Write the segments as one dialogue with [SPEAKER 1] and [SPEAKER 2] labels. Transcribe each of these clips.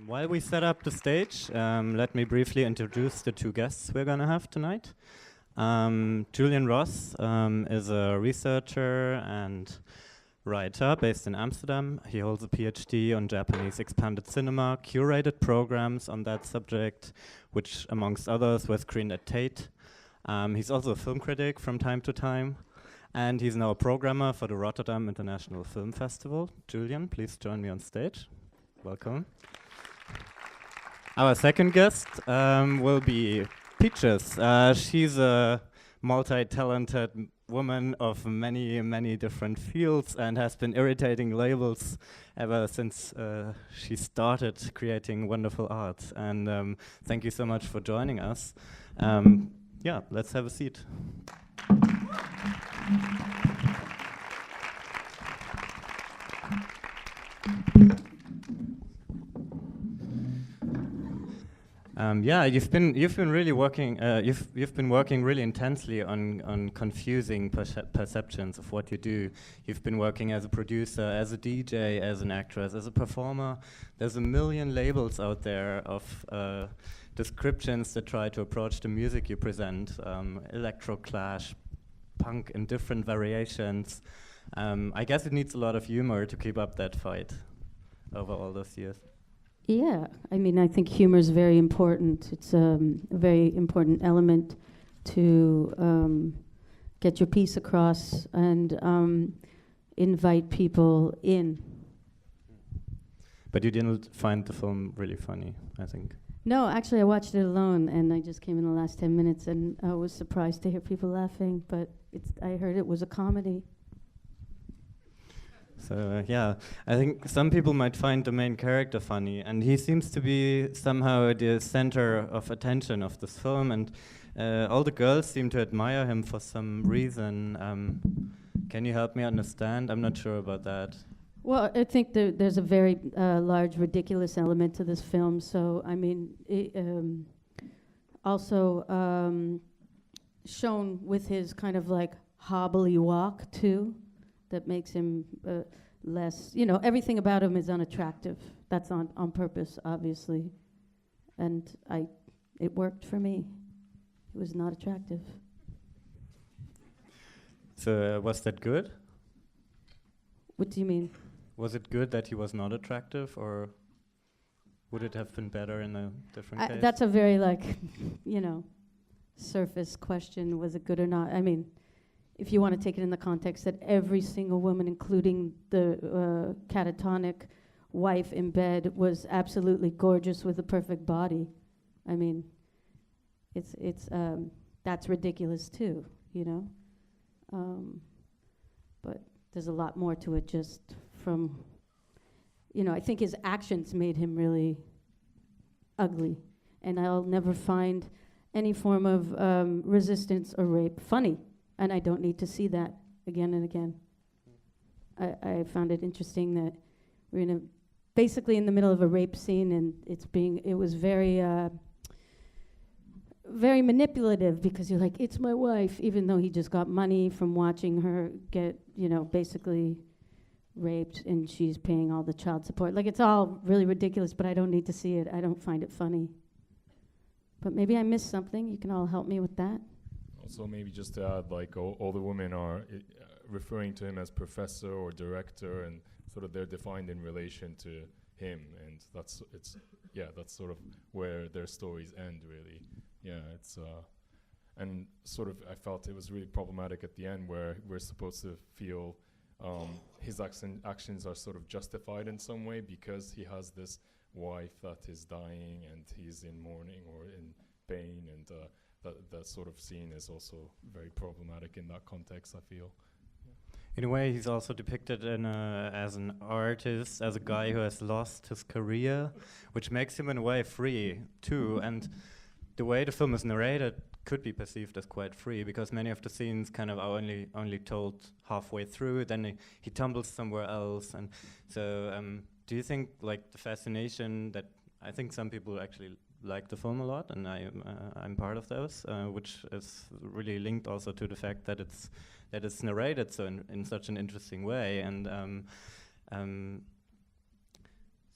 [SPEAKER 1] While we set up the stage, let me briefly introduce the two guests we're going to have tonight. Julian Ross is a researcher and writer based in Amsterdam. He holds a PhD on Japanese expanded cinema, curated programs on that subject, which amongst others were screened at Tate. He's also a film critic from time to time, and he's now a programmer for the Rotterdam International Film Festival. Julian, please join me on stage. Welcome. Our second guest will be Peaches. She's a multi-talented woman of many, many different fields and has been irritating labels ever since she started creating wonderful art. And thank you so much for joining us. Yeah, let's have a seat. Yeah, you've been really working. You've been working really intensely on confusing perceptions of what you do. You've been working as a producer, as a DJ, as an actress, as a performer. There's a million labels out there of descriptions that try to approach the music you present. Electro clash, punk in different variations. I guess it needs a lot of humor to keep up that fight over all those years.
[SPEAKER 2] Yeah, I mean, I think humor is very important. It's a very important element to get your piece across and invite people in.
[SPEAKER 1] But you didn't find the film really funny, I think.
[SPEAKER 2] No, actually, I watched it alone, and I just came in the last 10 minutes, and I was surprised to hear people laughing, but I heard it was a comedy.
[SPEAKER 1] So yeah, I think some people might find the main character funny, and he seems to be somehow the center of attention of this film, and all the girls seem to admire him for some reason. Can you help me understand? I'm not sure about that.
[SPEAKER 2] Well, I think there's a very large ridiculous element to this film, so I mean, also shown with his kind of like hobbly walk too. That makes him less, everything about him is unattractive. That's on purpose, obviously. And it worked for me. It was not attractive.
[SPEAKER 1] So was that good?
[SPEAKER 2] What do you mean?
[SPEAKER 1] Was it good that he was not attractive, or would it have been better in a different case?
[SPEAKER 2] That's a very, surface question. Was it good or not? I mean, if you want to take it in the context that every single woman, including the catatonic wife in bed, was absolutely gorgeous with a perfect body. I mean, it's that's ridiculous too, But there's a lot more to it just from, I think his actions made him really ugly. And I'll never find any form of resistance or rape funny. And I don't need to see that again and again. I found it interesting that we're basically in the middle of a rape scene, and it was very, very manipulative, because you're like, it's my wife, even though he just got money from watching her get, basically raped, and she's paying all the child support. Like, it's all really ridiculous, but I don't need to see it. I don't find it funny. But maybe I missed something. You can all help me with that.
[SPEAKER 3] Also, maybe just to add, all the women are referring to him as professor or director, and sort of they're defined in relation to him, and that's sort of where their stories end, really. Yeah, it's and sort of I felt it was really problematic at the end, where we're supposed to feel his actions are sort of justified in some way because he has this wife that is dying and he's in mourning or in pain, and that sort of scene is also very problematic in that context, I feel.
[SPEAKER 1] In a way, he's also depicted as an artist, as a guy who has lost his career, which makes him in a way free too. And the way the film is narrated could be perceived as quite free, because many of the scenes kind of are only told halfway through, then he tumbles somewhere else. And so do you think the fascination that I think some people actually like the film a lot, and I'm part of those, which is really linked also to the fact that it's narrated so in such an interesting way, and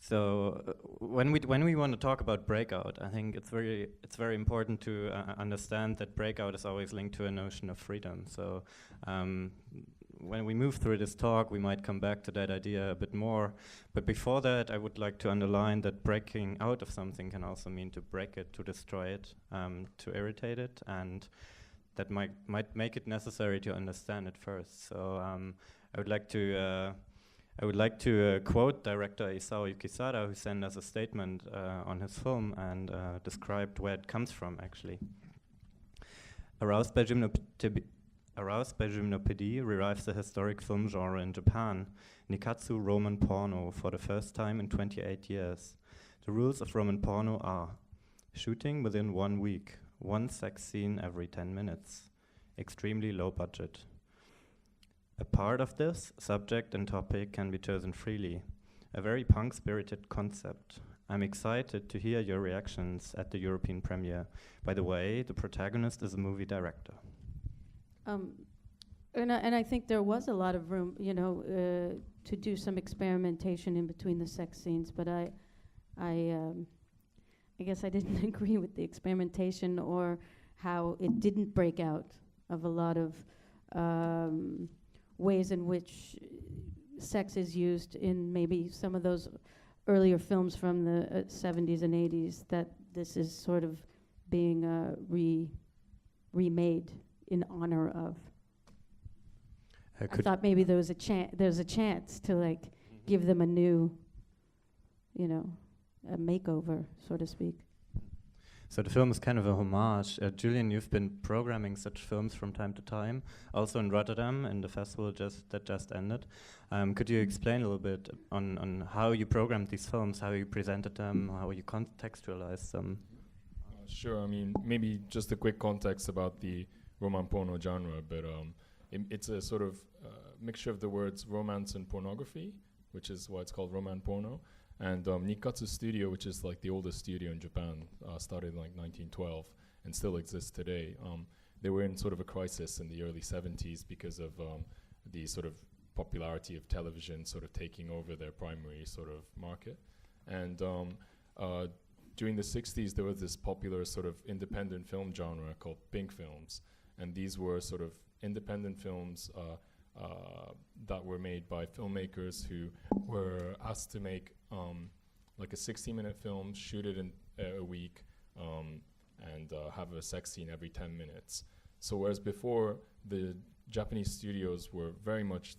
[SPEAKER 1] So when we want to talk about Breakout, I think it's very important to understand that Breakout is always linked to a notion of freedom. So when we move through this talk, we might come back to that idea a bit more. But before that, I would like to underline that breaking out of something can also mean to break it, to destroy it, to irritate it, and that might make it necessary to understand it first. So I would like to quote director Isao Yukisada, who sent us a statement on his film and described where it comes from, actually. Aroused by Gymnopedi revives the historic film genre in Japan, Nikkatsu Roman porno, for the first time in 28 years. The rules of Roman porno are shooting within 1 week, 1 sex scene every 10 minutes, extremely low budget. A part of this, subject and topic, can be chosen freely. A very punk-spirited concept. I'm excited to hear your reactions at the European premiere. By the way, the protagonist is a movie director.
[SPEAKER 2] And I think there was a lot of room, to do some experimentation in between the sex scenes, but I guess I didn't agree with the experimentation or how it didn't break out of a lot of ways in which sex is used in maybe some of those earlier films from the 70s and 80s, that this is sort of being remade in honor of. I thought maybe there's a chance to give them a new, a makeover, so to speak.
[SPEAKER 1] So the film is kind of a homage. Julian, you've been programming such films from time to time, also in Rotterdam in the festival that just ended. Could you explain a little bit on how you programmed these films, how you presented them, how you contextualized them?
[SPEAKER 3] Sure. I mean, maybe just a quick context about the Roman porno genre, but it's a sort of mixture of the words romance and pornography, which is why it's called Roman porno. And Nikkatsu Studio, which is like the oldest studio in Japan, started in 1912 and still exists today. They were in sort of a crisis in the early 70s because of the sort of popularity of television sort of taking over their primary sort of market. And during the 60s, there was this popular sort of independent film genre called pink films. And these were sort of independent films that were made by filmmakers who were asked to make like a 60-minute film, shoot it in a week, and have a sex scene every 10 minutes. So whereas before, the Japanese studios were very much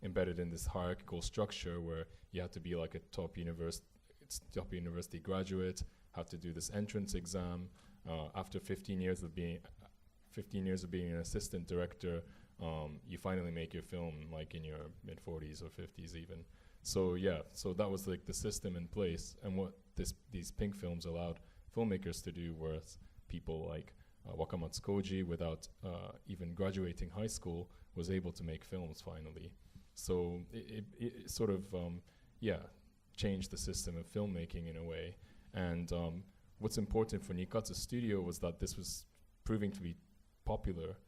[SPEAKER 3] embedded in this hierarchical structure where you had to be like a top university graduate, have to do this entrance exam. After 15 years of being an assistant director, you finally make your film like in your mid-40s or 50s even. So yeah, so that was like the system in place, and what these pink films allowed filmmakers to do was people like Wakamatsu Koji, without even graduating high school, was able to make films finally. So it sort of changed the system of filmmaking in a way. And what's important for Nikkatsu Studio was that this was proving to be popular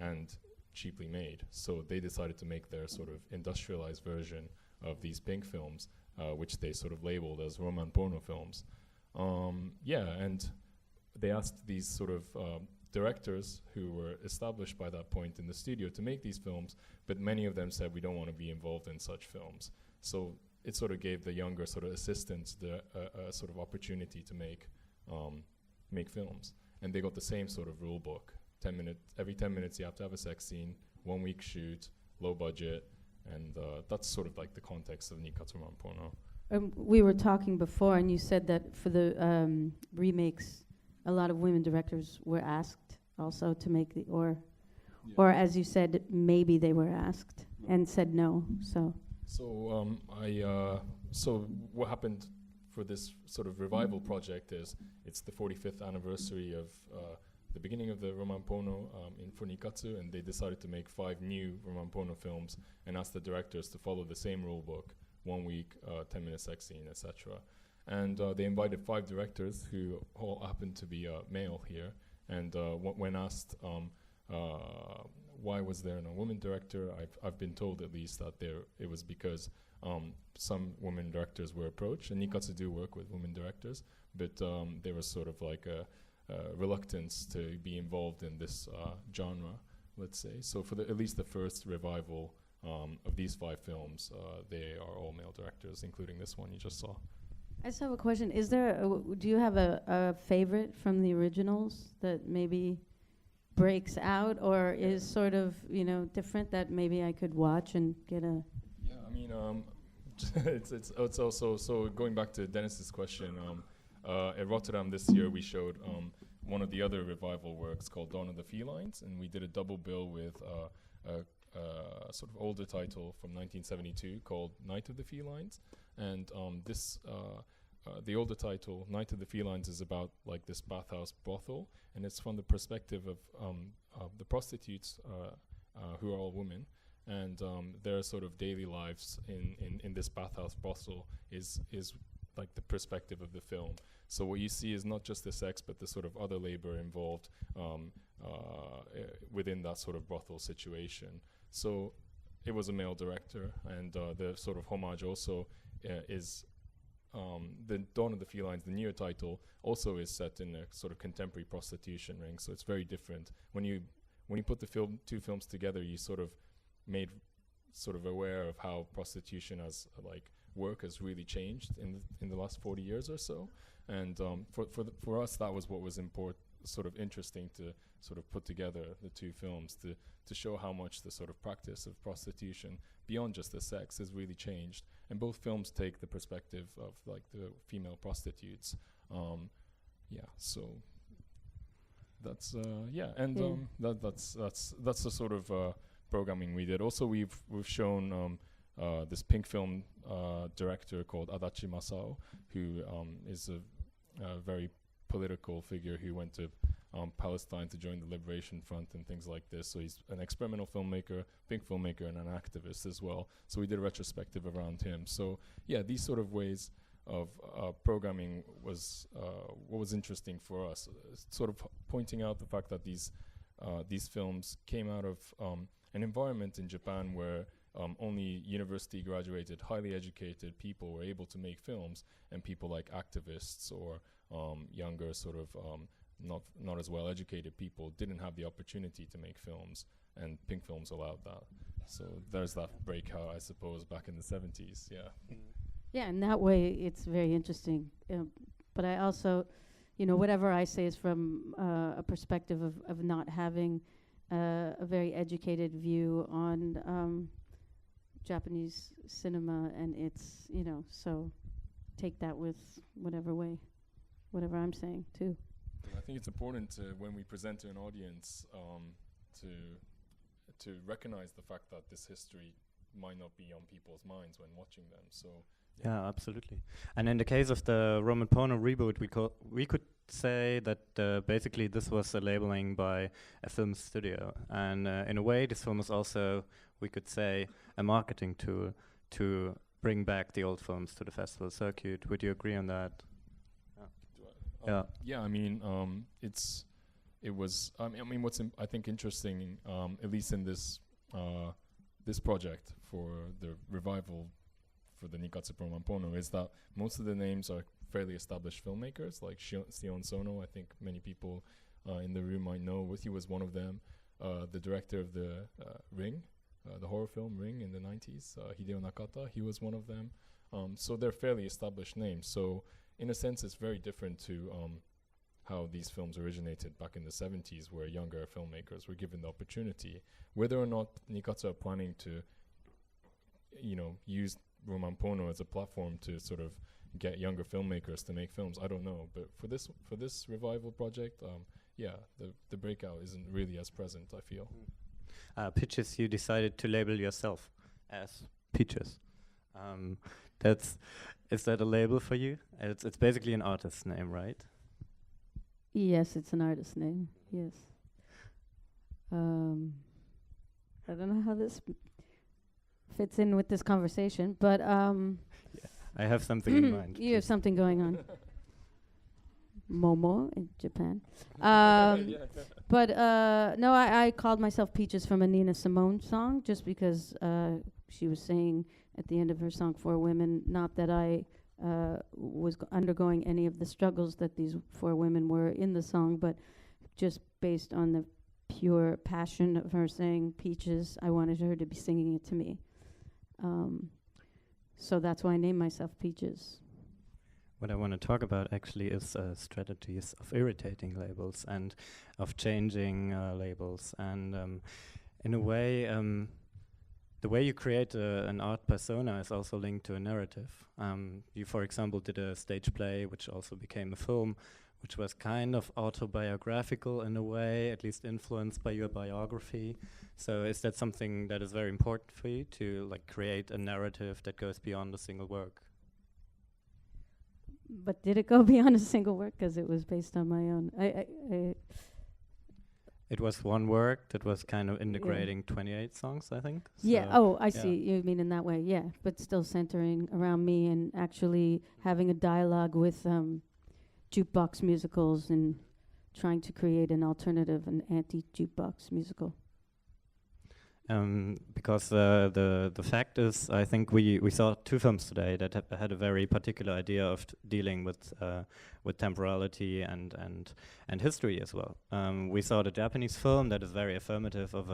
[SPEAKER 3] and cheaply made. So they decided to make their sort of industrialized version of these pink films, which they sort of labeled as Roman porno films. And they asked these sort of directors who were established by that point in the studio to make these films, but many of them said, we don't want to be involved in such films. So it sort of gave the younger sort of assistants the sort of opportunity to make films. And they got the same sort of rule book. Every 10 minutes you have to have a sex scene, 1 week shoot, low budget, and that's sort of like the context of Nikkatsu Roman porno.
[SPEAKER 2] We were talking before, and you said that for the remakes, a lot of women directors were asked also to make or as you said, maybe they were asked and said no. So
[SPEAKER 3] what happened for this sort of revival project is it's the 45th anniversary of the beginning of the Roman porno for Nikkatsu, and they decided to make 5 new Roman porno films and asked the directors to follow the same rule book, 1 week, 10-minute sex scene, etc. And they invited 5 directors who all happened to be male here, and when asked why was there no woman director? I've been told at least that it was because some women directors were approached, and Nikkatsu do work with women directors, but there was sort of like a reluctance to be involved in this genre, let's say. So for at least the first revival of these 5 films, they are all male directors, including this one you just saw.
[SPEAKER 2] I just have a question. Is there do you have a favorite from the originals that maybe breaks out or is sort of, different that maybe I could watch and get a...
[SPEAKER 3] Yeah, I mean, it's also, so going back to Dennis's question, at Rotterdam this year we showed one of the other revival works called Dawn of the Felines, and we did a double bill with a sort of older title from 1972 called Night of the Felines, and the older title, Night of the Felines, is about like this bathhouse brothel, and it's from the perspective of the prostitutes who are all women, and their sort of daily lives in this bathhouse brothel is like the perspective of the film. So what you see is not just the sex, but the sort of other labor involved within that sort of brothel situation. So it was a male director, and the sort of homage also is the Dawn of the Felines, the newer title, also is set in a sort of contemporary prostitution ring. So it's very different. When you put the two films together, you sort of made sort of aware of how prostitution as work has really changed in the last 40 years or so. And for us, that was what was sort of interesting to sort of put together the two films to show how much the sort of practice of prostitution beyond just the sex has really changed. And both films take the perspective of like the female prostitutes. So that's that's the sort of programming we did. Also, we've shown this pink film director called Adachi Masao, who is a very political figure who went to Palestine to join the Liberation Front and things like this. So he's an experimental filmmaker, pink filmmaker, and an activist as well. So we did a retrospective around him. So yeah, these sort of ways of programming was what was interesting for us, sort of pointing out the fact that these films came out of an environment in Japan where only university graduated, highly educated people were able to make films, and people like activists or younger sort of not as well educated people didn't have the opportunity to make films, and pink films allowed that. So there's that breakout, I suppose, back in the 70s.
[SPEAKER 2] Yeah, in that way it's very interesting. But I also, whatever I say is from a perspective of not having a very educated view on Japanese cinema, and it's, so take that with whatever I'm saying too.
[SPEAKER 3] I think it's important to, when we present to an audience, to recognize the fact that this history might not be on people's minds when watching them. So
[SPEAKER 1] yeah, absolutely. And in the case of the Roman Porno reboot, we could say that basically this was a labeling by a film studio, and in a way this film is also, we could say, a marketing tool to bring back the old films to the festival circuit. Would you agree on that?
[SPEAKER 3] Yeah, I mean, it was. I mean, what's I think interesting, at least in this project for the revival for the Nikkatsu Roman Porno, is that most of the names are fairly established filmmakers, like Sion Sono. I think many people in the room might know. He was one of them. The director of the Ring, the horror film Ring in the 90s, Hideo Nakata. He was one of them. So they're fairly established names. So in a sense, it's very different to how these films originated back in the 70s, where younger filmmakers were given the opportunity. Whether or not Nikkatsu are planning to, use Roman Porno as a platform to sort of get younger filmmakers to make films, I don't know. But for this revival project, the Breakout isn't really as present, I feel.
[SPEAKER 1] Pitches, you decided to label yourself as Peaches. Is that a label for you? It's basically an artist's name, right?
[SPEAKER 2] Yes, it's an artist's name. Yes. I don't know how this fits in with this conversation, but
[SPEAKER 1] I have something in mind.
[SPEAKER 2] You have something going on. Momo in Japan. But no, I called myself Peaches from a Nina Simone song just because she was saying at the end of her song "For Women," not that I was undergoing any of the struggles that these 4 women were in the song, but just based on the pure passion of her saying Peaches, I wanted her to be singing it to me. So that's why I named myself Peaches.
[SPEAKER 1] What I want to talk about actually is strategies of irritating labels and of changing labels. And in a way, the way you create an art persona is also linked to a narrative. You, for example, did a stage play, which also became a film, which was kind of autobiographical in a way, at least influenced by your biography. So is that something that is very important for you, to like create a narrative that goes beyond a single work?
[SPEAKER 2] But did it go beyond a single work? Because it was based on my own.
[SPEAKER 1] It was one work that was kind of integrating 28 songs, I think.
[SPEAKER 2] Yeah.
[SPEAKER 1] So
[SPEAKER 2] Oh, I see. You mean in that way? Yeah. But still centering around me and actually having a dialogue with jukebox musicals and trying to create an alternative, an anti-jukebox musical.
[SPEAKER 1] Because the fact is, I think we saw 2 films today that had a very particular idea of dealing with temporality and history as well. We saw the Japanese film that is very affirmative of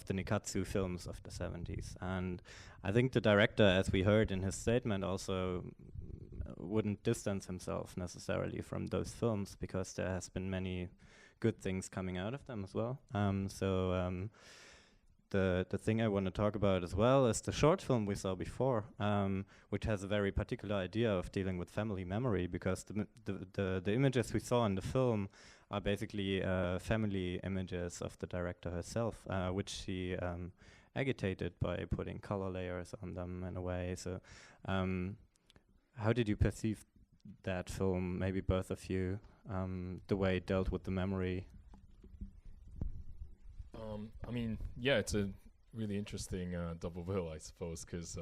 [SPEAKER 1] the Nikkatsu films of the 70s, and I think the director, as we heard in his statement, also wouldn't distance himself necessarily from those films because there has been many good things coming out of them as well. The thing I want to talk about as well is the short film we saw before, which has a very particular idea of dealing with family memory, because the images we saw in the film are basically family images of the director herself, which she agitated by putting color layers on them in a way. So how did you perceive that film, maybe both of you, the way it dealt with the memory?
[SPEAKER 3] I mean, yeah, it's a really interesting double bill, I suppose, because,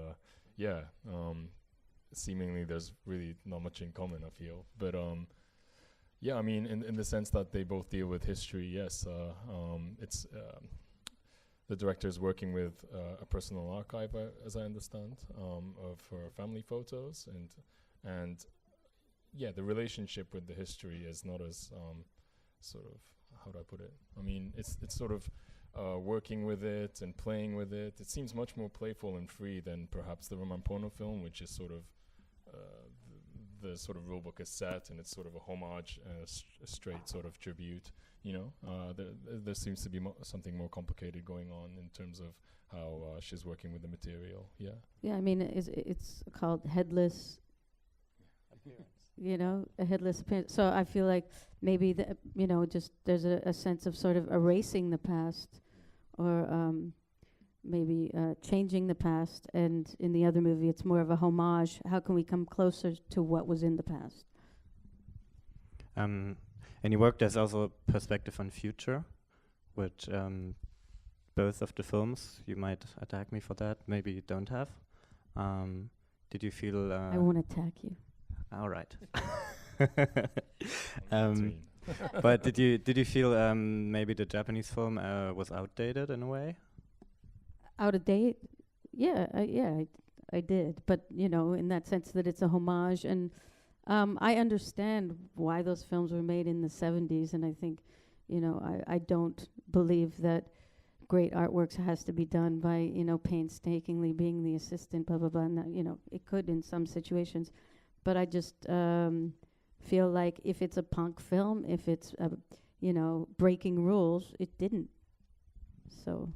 [SPEAKER 3] seemingly there's really not much in common, I feel. But, yeah, I mean, in the sense that they both deal with history, yes, it's the director is working with a personal archive, as I understand, of her family photos, and yeah, the relationship with the history is not as sort of, how do I put it? I mean, it's sort of working with it and playing with it. It seems much more playful and free than perhaps the Roman Porno film, which is sort of the sort of rulebook is set, and it's sort of a homage, a straight sort of tribute. You know, there seems to be something more complicated going on in terms of how she's working with the material. Yeah.
[SPEAKER 2] Yeah, I mean, it's called Headless. You know, a headless appearance. So I feel like maybe just there's a sense of sort of erasing the past, or maybe changing the past. And in the other movie, it's more of a homage. How can we come closer to what was in the past?
[SPEAKER 1] In your work, there's also a perspective on future, which both of the films, you might attack me for that, maybe you don't have. Did you feel...
[SPEAKER 2] I won't attack you.
[SPEAKER 1] All right. But did you feel maybe the Japanese film was outdated in a way?
[SPEAKER 2] Out of date? Yeah, I did. But in that sense that it's a homage, and I understand why those films were made in the 70s, and I think I don't believe that great artworks has to be done by painstakingly being the assistant, blah blah blah. And it could in some situations. But I just feel like if it's a punk film, if it's breaking rules, it didn't. So.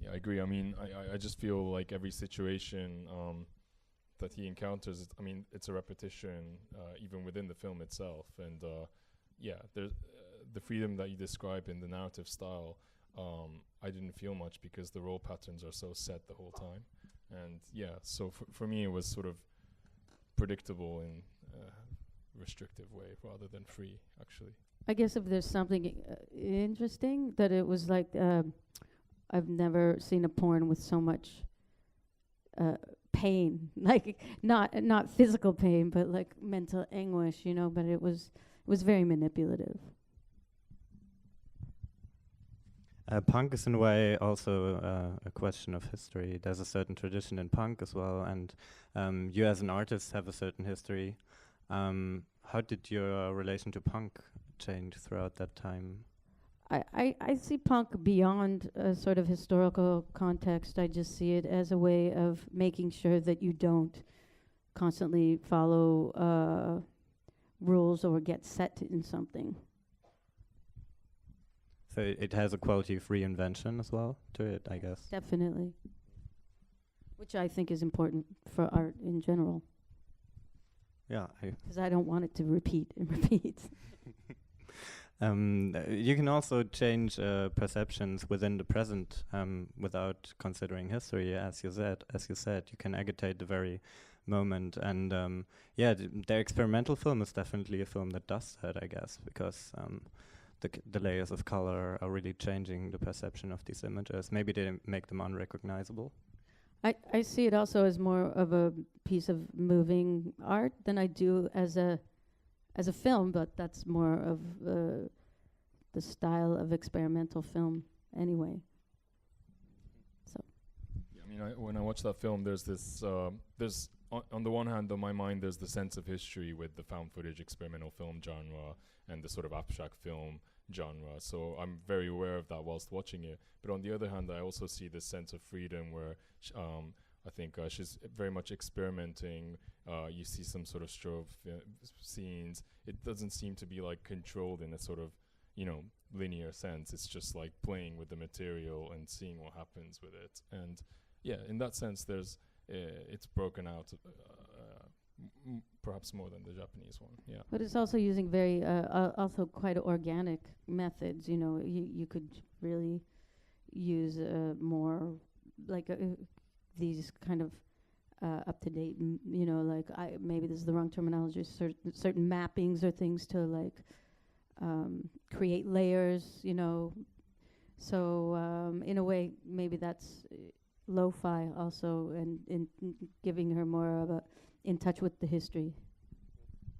[SPEAKER 3] Yeah, I agree. I mean, I just feel like every situation that he encounters, I mean, it's a repetition even within the film itself. And there's the freedom that you describe in the narrative style. I didn't feel much because the role patterns are so set the whole time. And yeah, so for me, it was sort of predictable in a restrictive way rather than free, actually.
[SPEAKER 2] I guess if there's something interesting, that it was like I've never seen a porn with so much pain, like not physical pain, but like mental anguish, you know. But it was very manipulative.
[SPEAKER 1] Punk is in a way also a question of history. There's a certain tradition in punk as well, and you as an artist have a certain history. How did your relation to punk change throughout that time?
[SPEAKER 2] I see punk beyond a sort of historical context. I just see it as a way of making sure that you don't constantly follow rules or get set in something.
[SPEAKER 1] So it has a quality of reinvention as well to it, I guess.
[SPEAKER 2] Definitely. Which I think is important for art in general.
[SPEAKER 1] Yeah.
[SPEAKER 2] Because I don't want it to repeat and repeat.
[SPEAKER 1] You can also change perceptions within the present without considering history, as you said. You can agitate the very moment, and the experimental film is definitely a film that does that, I guess, because the layers of color are really changing the perception of these images. Maybe they make them unrecognizable.
[SPEAKER 2] I see it also as more of a piece of moving art than I do as a film, but that's more of the style of experimental film anyway. So.
[SPEAKER 3] Yeah, I mean, when I watch that film, there's this, on the one hand, on my mind, there's the sense of history with the found footage experimental film genre and the sort of abstract film genre. So I'm very aware of that whilst watching it. But on the other hand, I also see this sense of freedom where I think she's very much experimenting. You see some sort of strobe scenes. It doesn't seem to be like controlled in a sort of, linear sense. It's just like playing with the material and seeing what happens with it. And yeah, in that sense, there's it's broken out perhaps more than the Japanese one. Yeah.
[SPEAKER 2] But it's also using very also quite organic methods. You know, you could really use more like these kind of up to date. Like maybe this is the wrong terminology. Certain mappings or things to like create layers. So in a way, maybe that's lo-fi also, and in giving her more of a in touch with the history.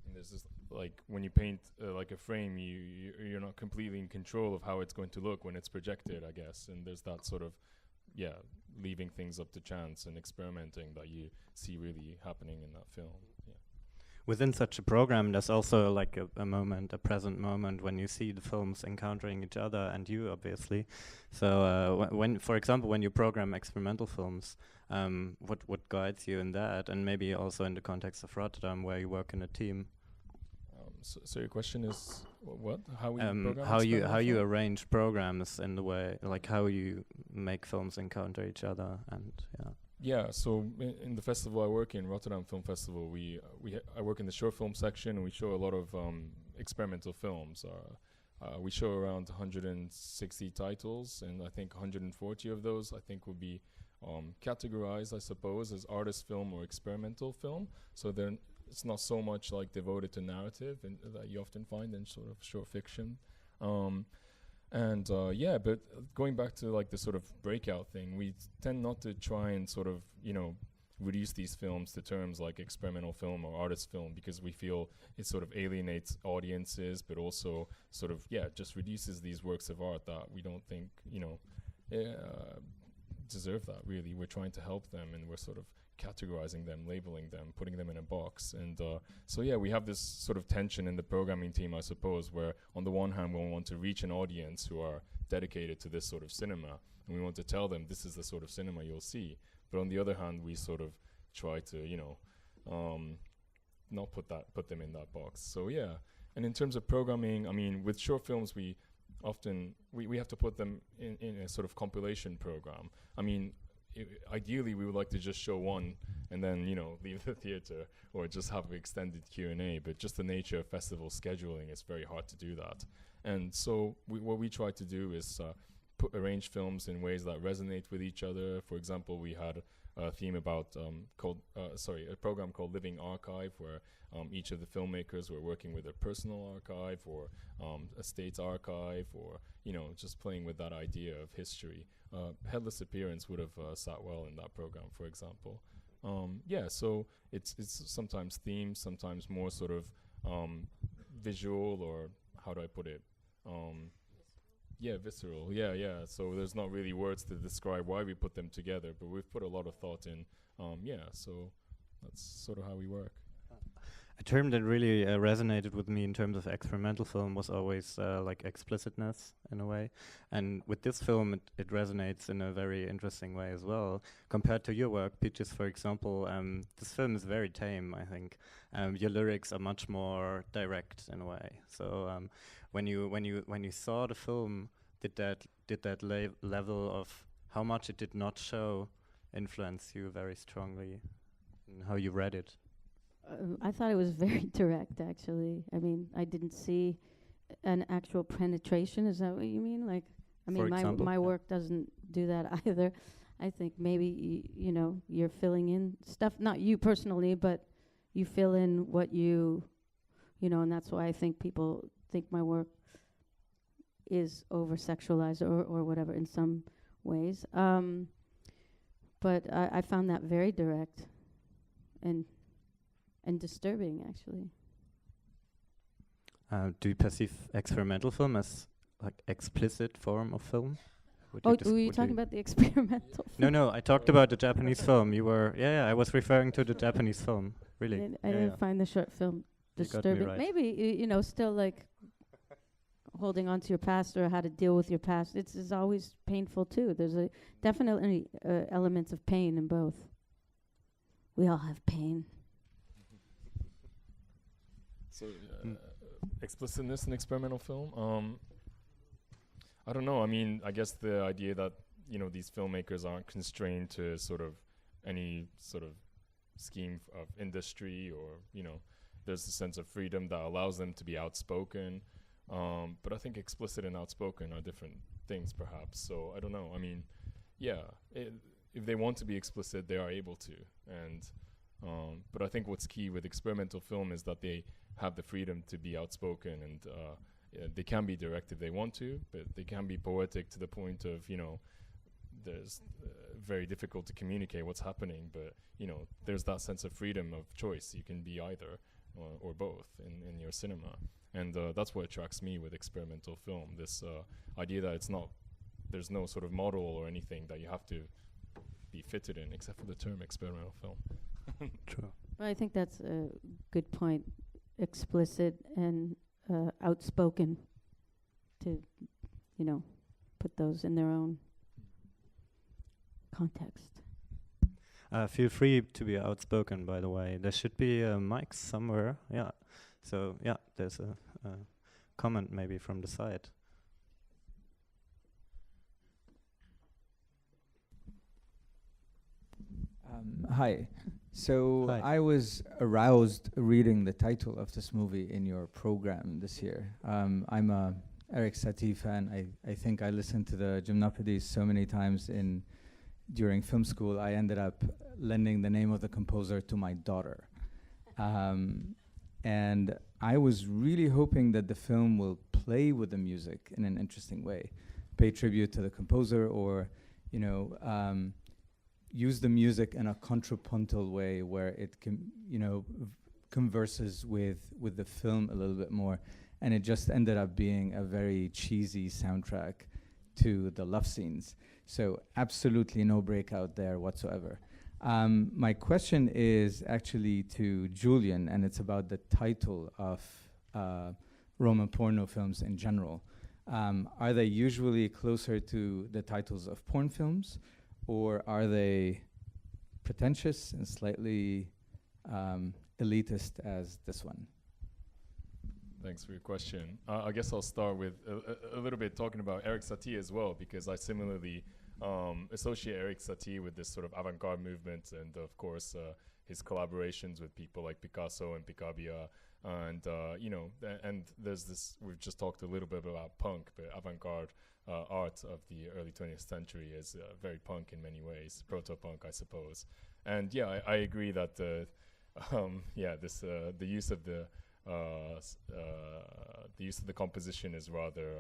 [SPEAKER 3] And there's this, like when you paint like a frame, you're not completely in control of how it's going to look when it's projected, I guess. And there's that sort of, leaving things up to chance and experimenting that you see really happening in that film. Yeah.
[SPEAKER 1] Within such a program, there's also like a present moment when you see the films encountering each other and you, obviously. So when, for example, when you program experimental films, what guides you in that, and maybe also in the context of Rotterdam, where you work in a team?
[SPEAKER 3] So your question is what? How we program
[SPEAKER 1] how you arrange programs in the way, like how you make films encounter each other, and
[SPEAKER 3] Yeah, so in the festival I work in, Rotterdam Film Festival, I work in the short film section, and we show a lot of experimental films. We show around 160 titles, and I think 140 of those I think will be categorized, I suppose, as artist film or experimental film. So it's not so much like devoted to narrative and that you often find in sort of short fiction. But going back to like the sort of breakout thing, we tend not to try and sort of, reduce these films to terms like experimental film or artist film, because we feel it sort of alienates audiences, but also sort of, just reduces these works of art that we don't think, deserve that, really. We're trying to help them, and we're sort of categorizing them, labeling them, putting them in a box. And we have this sort of tension in the programming team, I suppose, where on the one hand we want to reach an audience who are dedicated to this sort of cinema, and we want to tell them this is the sort of cinema you'll see. But on the other hand, we sort of try to, not put them in that box. So and in terms of programming, I mean, with short films, we often we have to put them in a sort of compilation program. I mean, ideally we would like to just show one and then leave the theater, or just have an extended Q&A, but just the nature of festival scheduling, it's very hard to do that. And so what we try to do is arrange films in ways that resonate with each other. For example, we had a theme about a program called Living Archive, where each of the filmmakers were working with a personal archive or a state's archive, or just playing with that idea of history. Headless Appearance would have sat well in that program, for example. Yeah, so it's sometimes themes, sometimes more sort of visual, or how do I put it? Yeah, visceral. Yeah. So there's not really words to describe why we put them together, but we've put a lot of thought in. Yeah, so that's sort of how we work.
[SPEAKER 1] A term that really resonated with me in terms of experimental film was always like explicitness in a way. And with this film, it resonates in a very interesting way as well. Compared to your work, Peaches, for example, this film is very tame, I think. Your lyrics are much more direct in a way. So when you saw the film, did that level of how much it did not show influence you very strongly in how you read it?
[SPEAKER 2] I thought it was very direct, actually. I mean, I didn't see an actual penetration. Is that what you mean? Like, I mean, my work doesn't do that either. I think maybe you're filling in stuff. Not you personally, but you fill in what and that's why I think people think my work is over sexualized or whatever in some ways. But I found that very direct and disturbing, actually.
[SPEAKER 1] Do you perceive experimental film as like explicit form of film?
[SPEAKER 2] Were you talking about the experimental film?
[SPEAKER 1] No, I talked about the Japanese film. You were, I was referring to the Japanese film, really.
[SPEAKER 2] I didn't find the short film disturbing.
[SPEAKER 1] Right.
[SPEAKER 2] Maybe, still like holding on to your past or how to deal with your past. It's always painful too. There's definitely elements of pain in both. We all have pain.
[SPEAKER 3] So, explicitness in experimental film? I don't know. I mean, I guess the idea that, these filmmakers aren't constrained to sort of any sort of scheme of industry, or, there's a sense of freedom that allows them to be outspoken. But I think explicit and outspoken are different things, perhaps. So, I don't know. I mean, if they want to be explicit, they are able to. And but I think what's key with experimental film is that they have the freedom to be outspoken, and they can be direct if they want to, but they can be poetic to the point of, there's very difficult to communicate what's happening, but, there's that sense of freedom of choice. You can be either or both in your cinema. And that's what attracts me with experimental film, this idea that there's no sort of model or anything that you have to be fitted in, except for the term experimental film.
[SPEAKER 1] True.
[SPEAKER 2] Well, I think that's a good point. Explicit and outspoken, to put those in their own context.
[SPEAKER 1] Feel free to be outspoken, by the way. There should be mics somewhere. Yeah. So there's a comment maybe from the side.
[SPEAKER 4] Hi. So
[SPEAKER 1] Hi.
[SPEAKER 4] I was aroused reading the title of this movie in your program this year. I'm a Erik Satie fan. I think I listened to the Gymnopedies so many times during film school. I ended up lending the name of the composer to my daughter. And I was really hoping that the film will play with the music in an interesting way, pay tribute to the composer, or use the music in a contrapuntal way where it converses with the film a little bit more. And it just ended up being a very cheesy soundtrack to the love scenes. So absolutely no breakout there whatsoever. My question is actually to Julian, and it's about the title of Roman porno films in general. Are they usually closer to the titles of porn films, or are they pretentious and slightly elitist as this one?
[SPEAKER 3] Thanks for your question. I guess I'll start with a little bit talking about Erik Satie as well, because I similarly associate Erik Satie with this sort of avant-garde movement, and of course his collaborations with people like Picasso and Picabia, and and there's this, we've just talked a little bit about punk, but avant-garde art of the early 20th century is very punk in many ways, proto-punk, I suppose. And I agree that the use of the composition is rather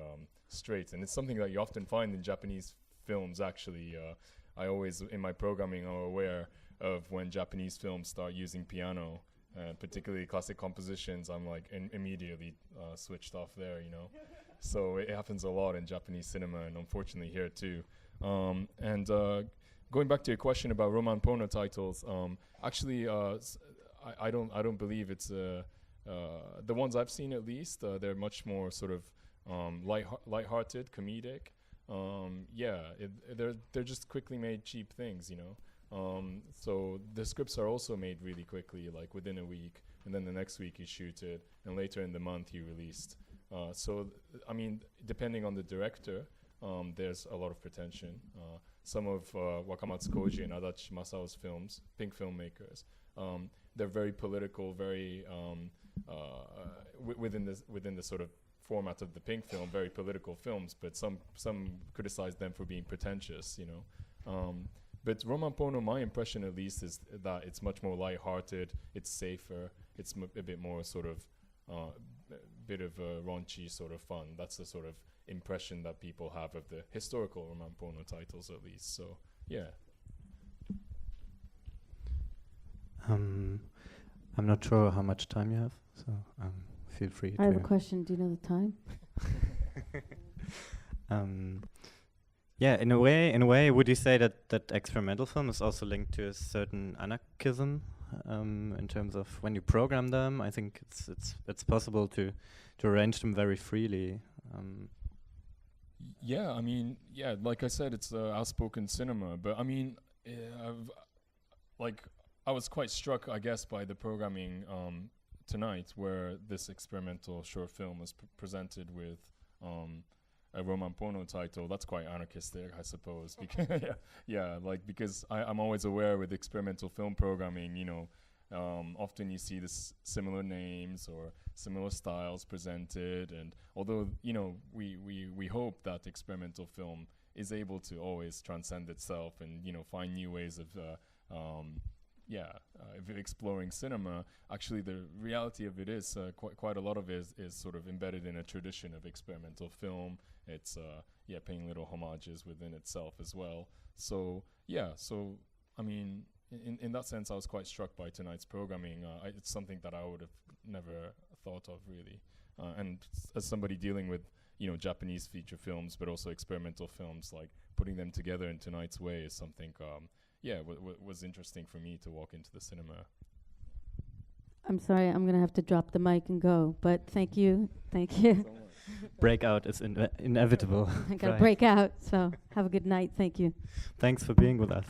[SPEAKER 3] straight, and it's something that you often find in Japanese films. Actually, I always, in my programming, are aware of when Japanese films start using piano, particularly classic compositions. I'm like immediately switched off there, you know. So it happens a lot in Japanese cinema, and unfortunately here too. And going back to your question about Roman Porno titles, actually, I don't believe it's the ones I've seen, at least. They're much more sort of lighthearted, comedic. They're just quickly made cheap things, you know. So the scripts are also made really quickly, like within a week, and then the next week you shoot it, and later in the month you released. I mean, depending on the director, there's a lot of pretension. Some of Wakamatsu Koji and Adachi Masao's films, pink filmmakers, they're very political, very within the sort of format of the pink film, very political films. But some criticize them for being pretentious, you know. But Roman Porno, my impression at least, is that it's much more lighthearted. It's safer. It's a bit more sort of bit of a raunchy sort of fun. That's the sort of impression that people have of the historical Roman Porno titles, at least. So yeah.
[SPEAKER 1] I'm not sure how much time you have, so feel free.
[SPEAKER 2] I have a question. Do you know the time?
[SPEAKER 1] Yeah, in a way, would you say that experimental film is also linked to a certain anarchism in terms of when you program them? I think it's possible to arrange them very freely.
[SPEAKER 3] Yeah, I mean, yeah, like I said, it's outspoken cinema. But I mean, I was quite struck, I guess, by the programming tonight, where this experimental short film was presented with a Roman Porno title. That's quite anarchistic, I suppose. Because I'm always aware with experimental film programming, you know, often you see this similar names or similar styles presented, and although, you know, we hope that experimental film is able to always transcend itself and, you know, find new ways of exploring cinema. Actually, the reality of it is quite a lot of it is sort of embedded in a tradition of experimental film. It's paying little homages within itself as well. So I mean, in that sense, I was quite struck by tonight's programming. It's something that I would have never thought of, really. And as somebody dealing with, you know, Japanese feature films, but also experimental films, like putting them together in tonight's way is something was interesting for me to walk into the cinema.
[SPEAKER 2] I'm sorry, I'm going to have to drop the mic and go, but thank you.
[SPEAKER 1] Breakout is inevitable.
[SPEAKER 2] I got to break out, so have a good night. Thank you.
[SPEAKER 1] Thanks for being with us.